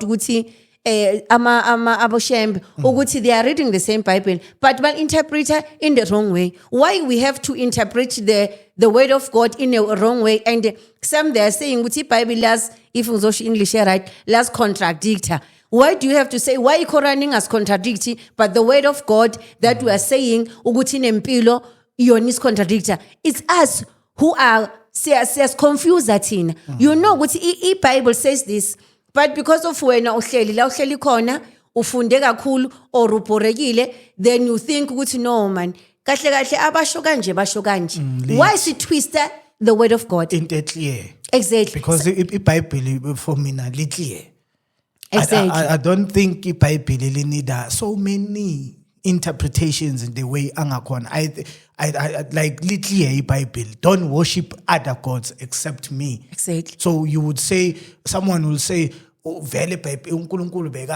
ukuthi aboshembe ukuthi they are reading the same Bible but interpret in the wrong way. Why we have to interpret the word of God in a wrong way? And some they are saying ukuthi Bible las, if ngizosho English right, las contradictor. Why do you have to say why Quraning as contradicting but the word of God that we are saying ukuthi nempilo yona is contradictor? It's us who are says confused that in. You know ukuthi Bible says this. But because of wena uhleli la uhleli khona ufunde kakhulu or ubhorekile, then you think ukuthi no man kahle kahle abasho kanje basho kanje. Why is it twister the word of God into clear? Exactly, because iBhayibheli for mina li clear. Exactly. I don't think iBhayibheli li need so many interpretations in the way angakhona. I like li clear iBhayibheli. Don't worship other gods except me. Exactly. So you would say, someone will say, oh, vele uNkulunkulu beka